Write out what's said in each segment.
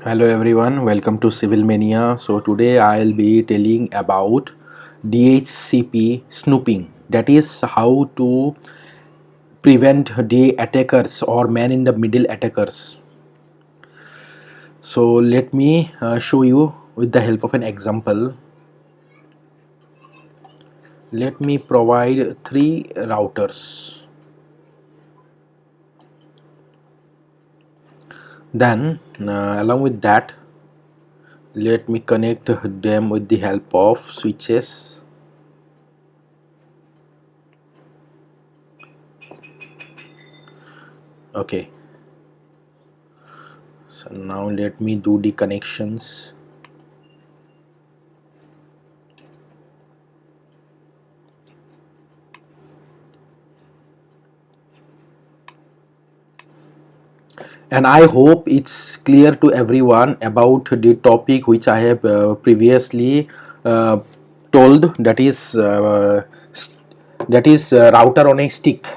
Hello everyone, welcome to Civil Mania. So today I'll be telling about DHCP snooping. That is how to prevent the attackers or man in the middle attackers. So let me show you with the help of an example. Let me provide 3 routers. Then along with that, let me connect them with the help of switches. Okay, so now let me do the connections. And I hope it's clear to everyone about the topic which I have previously told, that is router on a stick.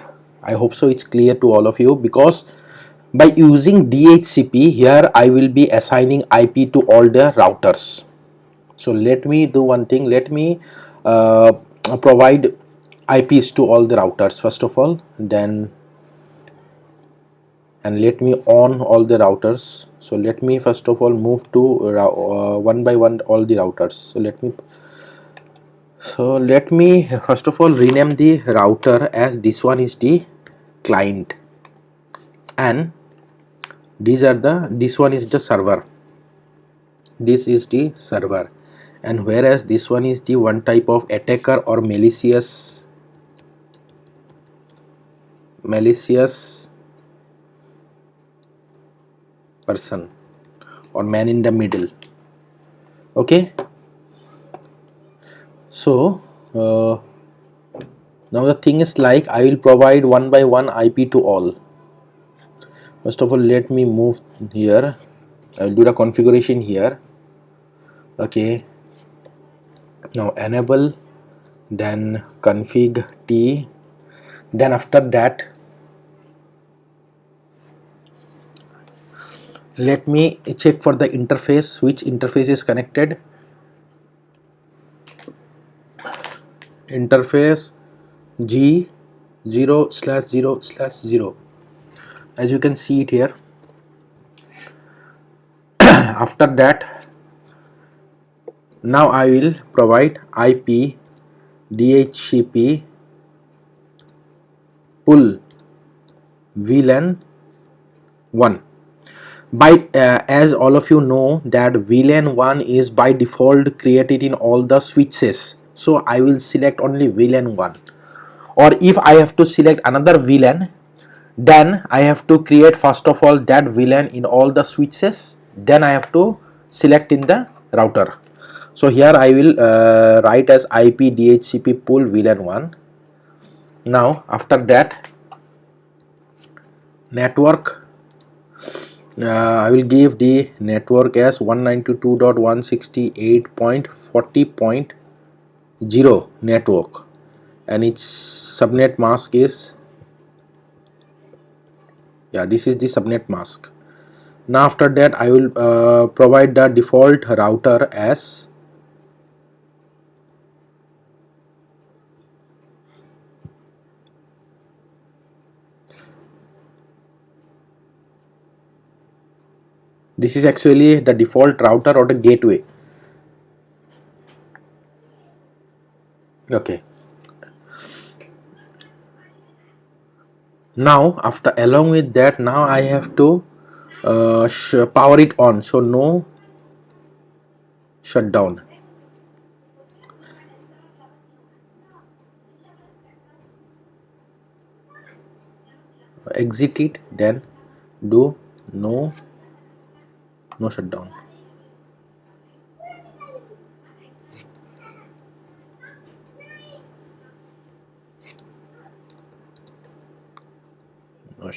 I hope so it's clear to all of you, because by using DHCP here I will be assigning IP to all the routers. So let me do one thing. Let me provide IPs to all the routers first of all, then and let me on all the routers. So let me first of all move to one by one all the routers. So let me first of all rename the router as this one is the client, and this one is the server. This is the server, and whereas this one is the one type of attacker or malicious person or man in the middle. Okay, so now the thing is, like, I will provide one by one IP to all. First of all, let me move here. I'll do the configuration here. Okay, now enable, then config T, then after that let me check for the interface, which interface is connected. Interface G0/0/0, as you can see it here. After that, now I will provide IP DHCP pull vlan 1. By as all of you know that vlan 1 is by default created in all the switches, so I will select only vlan 1. Or if I have to select another vlan, then I have to create first of all that vlan in all the switches, then I have to select in the router. So here I will write as IP DHCP pull vlan 1. Now after that, network, I will give the network as 192.168.40.0 network, and its subnet mask is, this is the subnet mask. Now after that I will provide the default router as this is actually the default router or the gateway. Okay, now after, along with that, now I have to power it on, so no shutdown. Exit it, then do no shutdown. No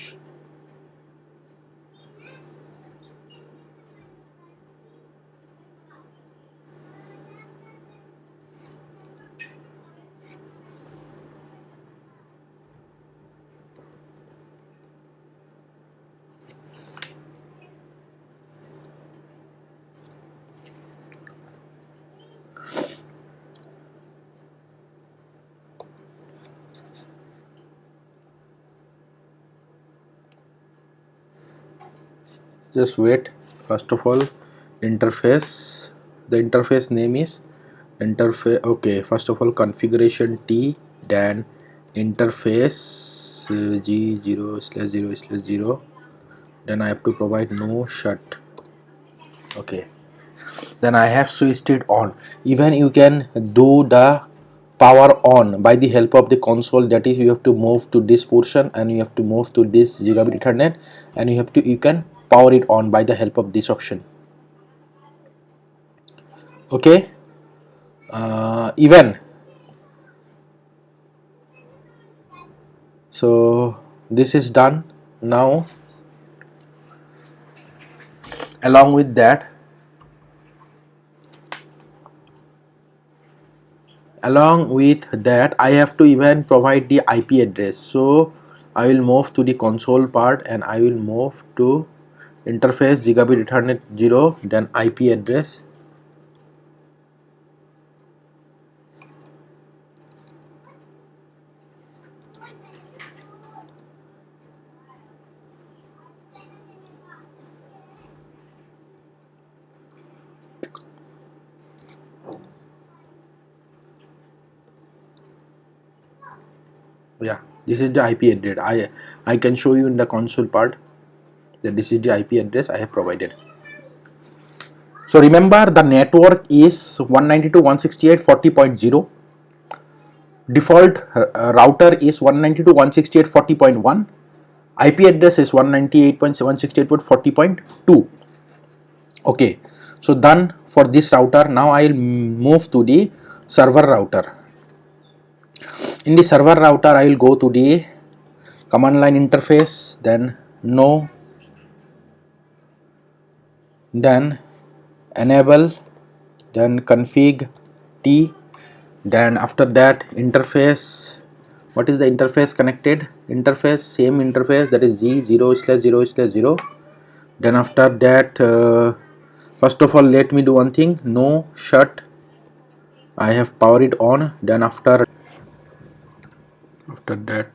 just wait. First of all, interface, the interface name is interface. Okay, first of all, configuration T, then interface G0/0/0, then I have to provide no shut. Okay, then I have switched it on. Even you can do the power on by the help of the console, that is you have to move to this portion and you have to move to this gigabit ethernet, and you can power it on by the help of this option. Okay, even so this is done. Now along with that I have to even provide the IP address. So I will move to the console part and I will move to interface gigabit ethernet 0, then IP address. Yeah, this is the IP address. I can show you in the console part that this is the IP address I have provided. So remember, the network is 192.168.40.0. Default router is 192.168.40.1. IP address is 198.168.40.2. Okay, so done for this router. Now I will move to the server router. In the server router, I will go to the command line interface, then no, then enable, then config T, then after that interface. What is the interface connected? Interface, same interface, that is G0/0/0. Then after that, first of all, let me do one thing. No shut. I have powered it on. Then after that,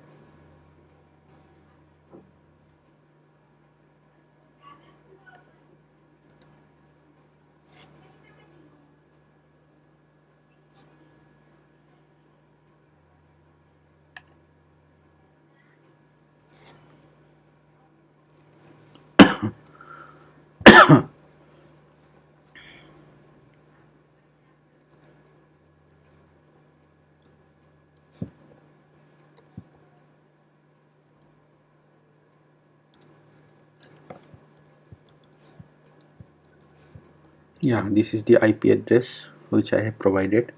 yeah, this is the IP address which I have provided.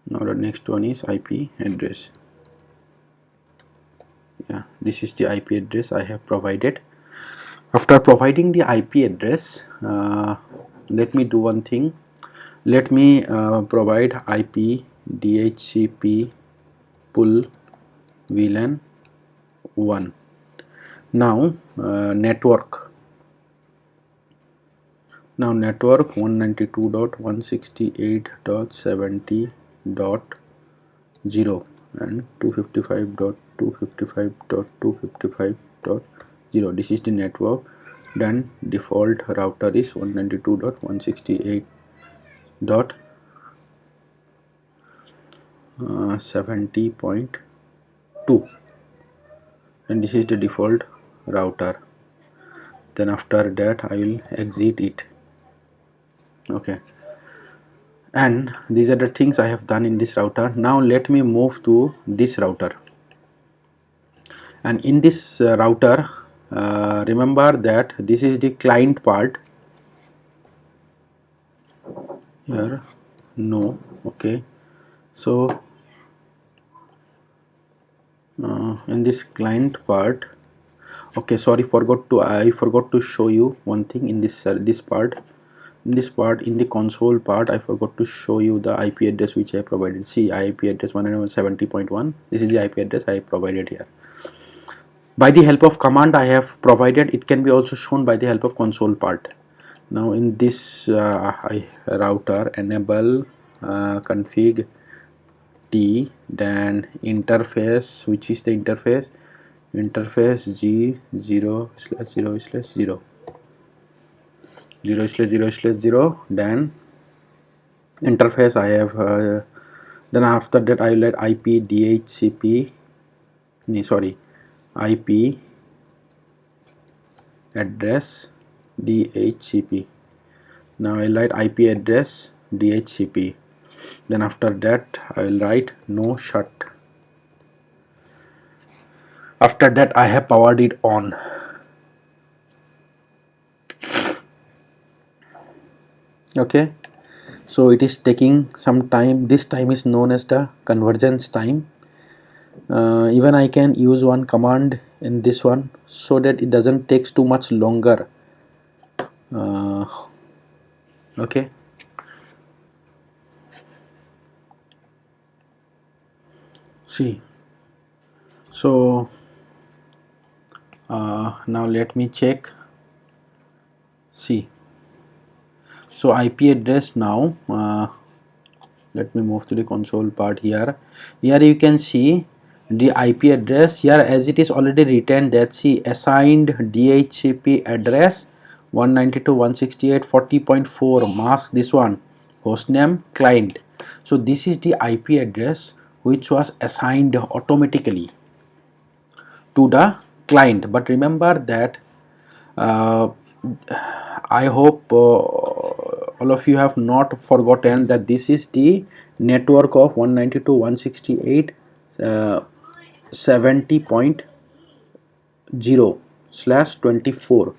Now the next one is IP address. Yeah, this is the IP address I have provided. After providing the IP address, let me do one thing. Let me provide IP DHCP pull vlan 1. Now network 192.168.70.0 and 255.255.255.0. this is the network. Then default router is 192.168.70.2, and this is the default router. Then after that I will exit it. Okay, and these are the things I have done in this router. Now let me move to this router, and in this router, remember that this is the client part here. No, okay, so in this client part, okay, sorry, I forgot to show you one thing in this part. In the console part, I forgot to show you the IP address which I provided. See, IP address 170.1. This is the IP address I provided here. By the help of command I have provided, it can be also shown by the help of console part. Now in this router, enable config T, T, then interface, which is the interface G 0/0/0 0/0/0, then interface I have then after that I will let IP DHCP IP address DHCP. Now I write IP address DHCP. Then after that I will write no shut. After that I have powered it on. Okay, so it is taking some time. This time is known as the convergence time. Even I can use one command in this one so that it doesn't take too much longer. Okay, see, so now let me check. See, so IP address now, let me move to the console part here. Here you can see the IP address here, as it is already written that see assigned DHCP address 192.168.40.4 mask this one hostname client. So this is the IP address which was assigned automatically to the client. But remember that I hope all of you have not forgotten that this is the network of 192.168.70.0/24,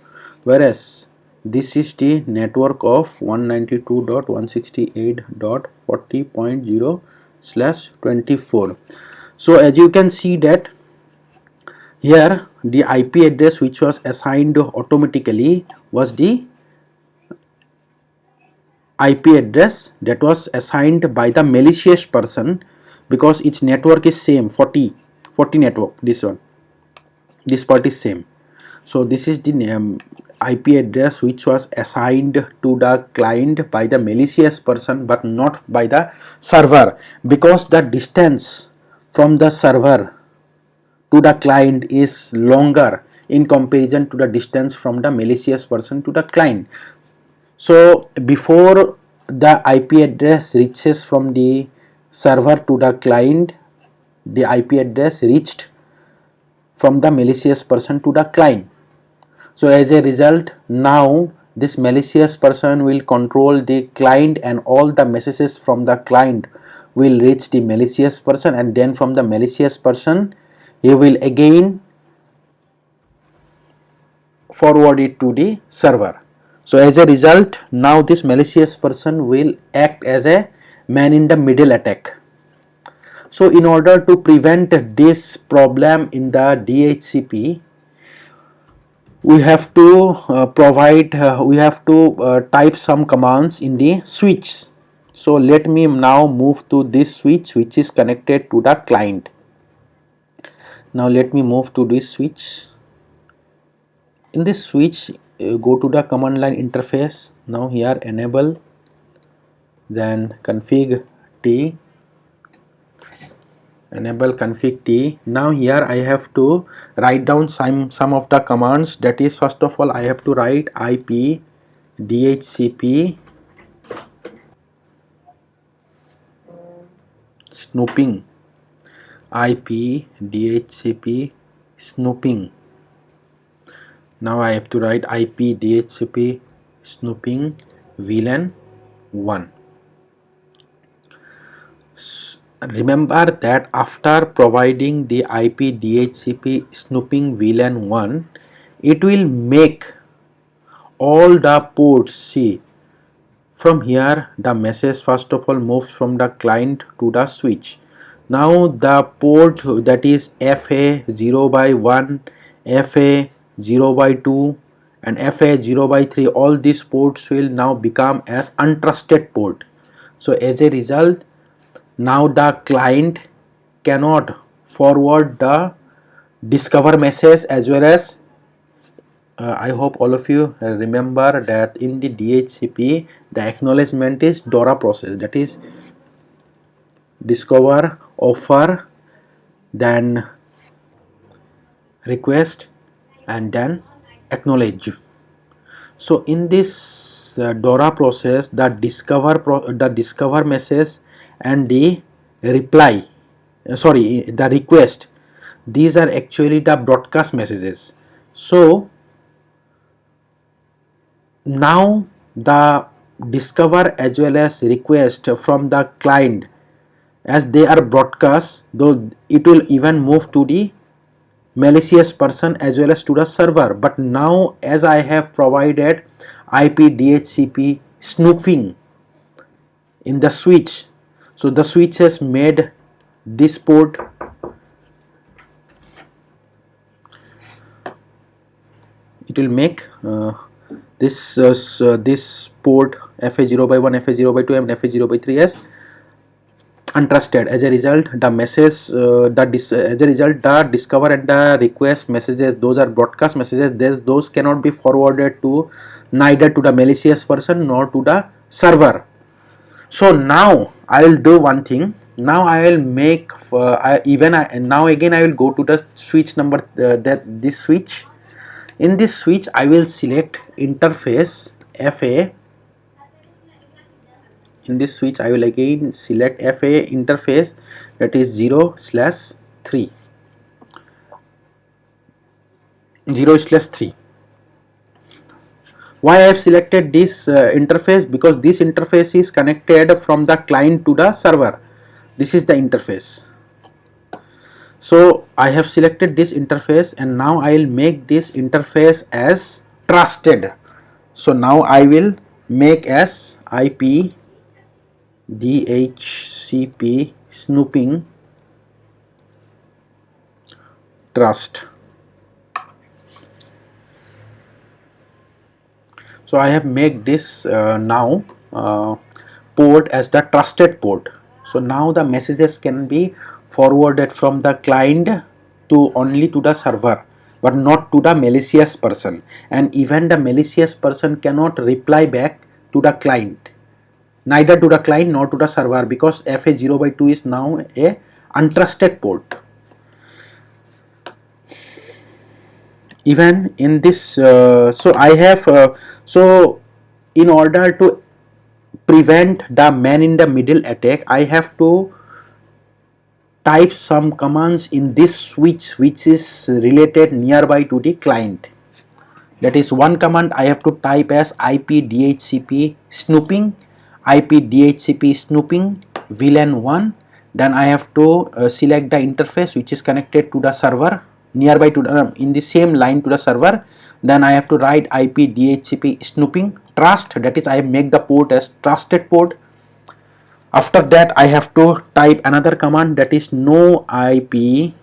whereas this is the network of 192.168.40.0/24. So as you can see that here the IP address which was assigned automatically was the IP address that was assigned by the malicious person, because its network is same 40 network. This part is same. So this is the IP address which was assigned to the client by the malicious person but not by the server, because the distance from the server to the client is longer in comparison to the distance from the malicious person to the client. So before the IP address reaches from the server to the client, the IP address reached from the malicious person to the client. So as a result, now this malicious person will control the client and all the messages from the client will reach the malicious person, and then from the malicious person he will again forward it to the server. So as a result, now this malicious person will act as a man in the middle attack. So in order to prevent this problem in the DHCP, we have to type some commands in the switch. So let me now move to this switch which is connected to the client. Now let me move to this switch. In this switch, go to the command line interface. Now here enable, then config T, enable config T. Now here I have to write down some of the commands. That is, first of all I have to write IP DHCP snooping, IP DHCP snooping. Now I have to write IP DHCP snooping vlan 1. Remember that after providing the IP DHCP snooping vlan 1, it will make all the ports. See, from here the message first of all moves from the client to the switch. Now the port that is FA0/1, FA0/2 and FA0/3, all these ports will now become as untrusted port. So as a result, now the client cannot forward the discover message, as well as I hope all of you remember that in the DHCP the acknowledgement is DORA process, that is discover offer, then request, and then acknowledge. So in this DORA process, the discover message and the reply, the request, these are actually the broadcast messages. So now the discover as well as request from the client, as they are broadcast, though it will even move to the malicious person as well as to the server. But now as I have provided IP DHCP snooping in the switch, so the switch has made this port, it will make this port FA0/1, FA0/2 and FA0/3 as untrusted. As a result, the message as a result, the discover and the request messages, those are broadcast messages. Those cannot be forwarded to neither to the malicious person nor to the server. So now I will do one thing. Now I will make now again I will go to the switch number, this switch. In this switch I will select interface FA. In this switch I will again select FA interface, that is 0/3. Why I have selected this interface? Because this interface is connected from the client to the server. This is the interface. So I have selected this interface, and now I will make this interface as trusted. So now I will make as IP DHCP snooping trust. So I have made this now port as the trusted port. So now the messages can be forwarded from the client to only to the server, but not to the malicious person, and even the malicious person cannot reply back to the client, neither to the client nor to the server, because FA0/2 is now a untrusted port. Even in this so I have so in order to prevent the man in the middle attack, I have to type some commands in this switch which is related nearby to the client. That is, one command I have to type as IP DHCP snooping, IP DHCP snooping vlan 1. Then I have to select the interface which is connected to the server nearby to the, in the same line to the server. Then I have to write IP DHCP snooping trust, that is I make the port as trusted port. After that I have to type another command, that is no IP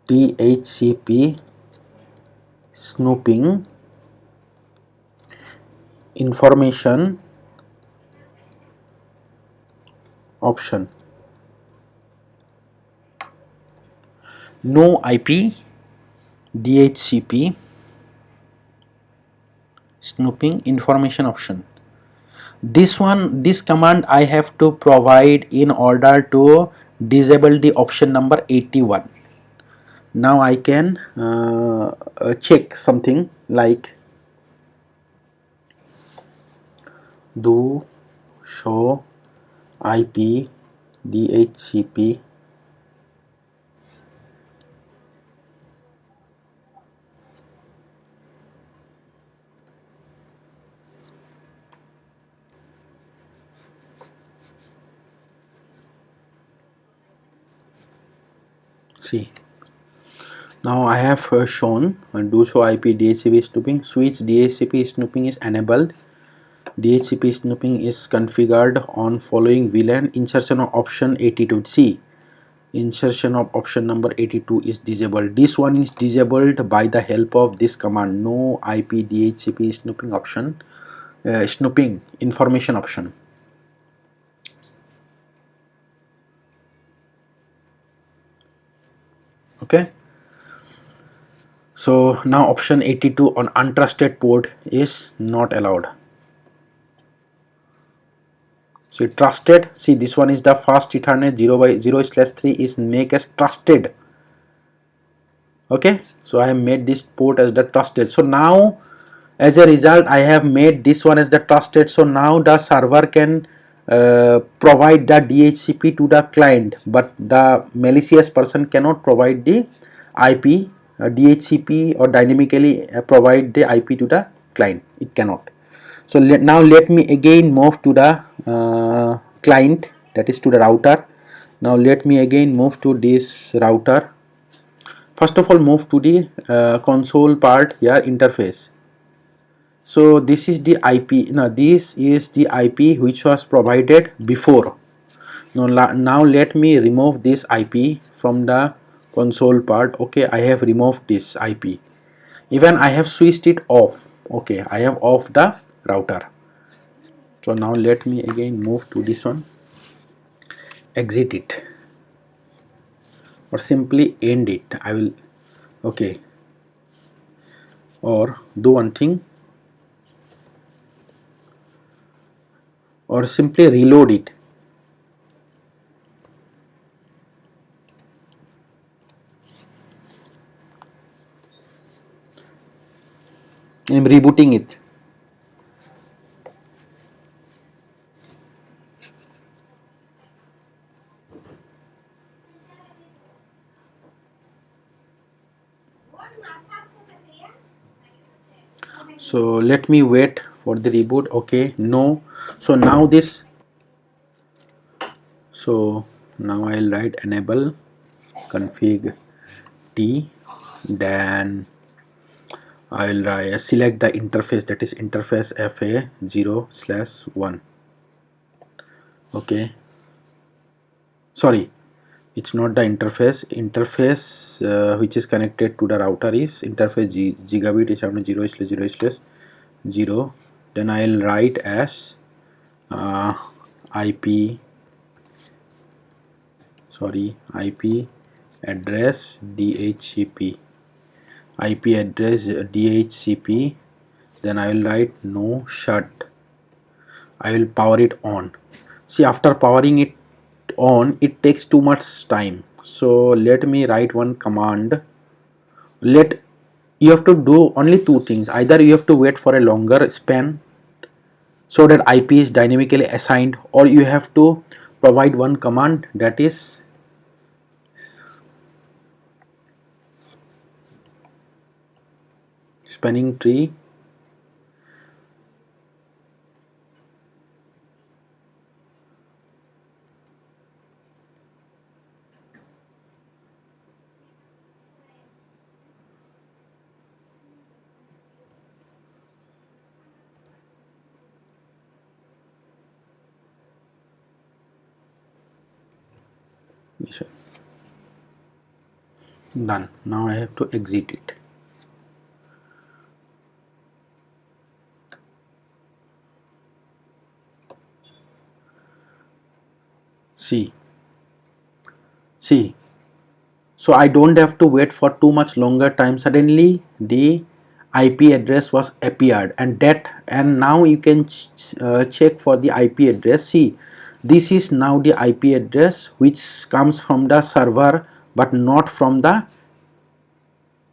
DHCP snooping information option. No IP DHCP snooping information option. This command I have to provide in order to disable the option number 81. Now I can check something like do show IP DHCP see. Now I have shown do show IP DHCP snooping. Switch DHCP snooping is enabled. DHCP snooping is configured on following VLAN. Insertion of option 82. See, insertion of option number 82 is disabled. This one is disabled by the help of this command, no IP DHCP snooping option, snooping information option. Okay. So now option 82 on untrusted port is not allowed. So trusted, see this one is the first Ethernet 0/0/3 is make as trusted. Okay, so I have made this port as the trusted. So now as a result I have made this one as the trusted. So now the server can provide the DHCP to the client, but the malicious person cannot provide the IP DHCP or dynamically provide the IP to the client. It cannot. So now let me again move to the client, that is to the router. Now let me again move to this router. First of all, move to the console part here, interface. So this is the IP. Now this is the IP which was provided before. Now let me remove this IP from the console part. Okay, I have removed this IP. Even I have switched it off. Okay, I have off the router. So now let me again move to this one, exit it, or simply end it. I will, okay, or do one thing, or simply reload it. I'm rebooting it. So let me wait for the reboot. Okay, no. So now this, so now I'll write enable config t, then I'll select the interface, that is interface FA 0/1. Okay, sorry, it's not the interface. Which is connected to the router is interface gigabit is 0/0/0. Then I'll write as IP address DHCP, IP address DHCP. Then I will write no shut. I will power it on. See, after powering it on, it takes too much time. So let me write one command. You have to do only two things. Either you have to wait for a longer span so that IP is dynamically assigned, or you have to provide one command, that is spanning tree done. Now I have to exit it. See, so I don't have to wait for too much longer time. Suddenly the IP address was appeared, and now you can check for the IP address. See, this is now the IP address which comes from the server, but not from the,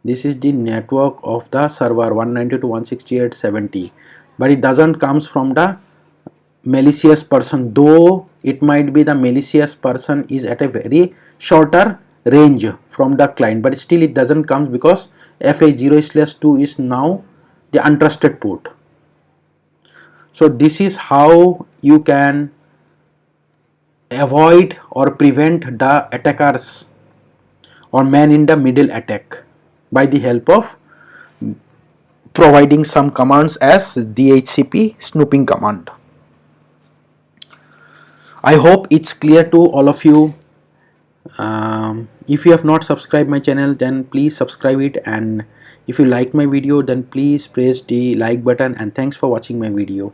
this is the network of the server 192.168.70, but it doesn't comes from the malicious person, though it might be the malicious person is at a very shorter range from the client, but still it doesn't come because FA 0/2 is now the untrusted port. So this is how you can avoid or prevent the attackers or man in the middle attack by the help of providing some commands as DHCP snooping command. I hope it's clear to all of you. If you have not subscribed my channel, then please subscribe it, and if you like my video, then please press the like button, and thanks for watching my video.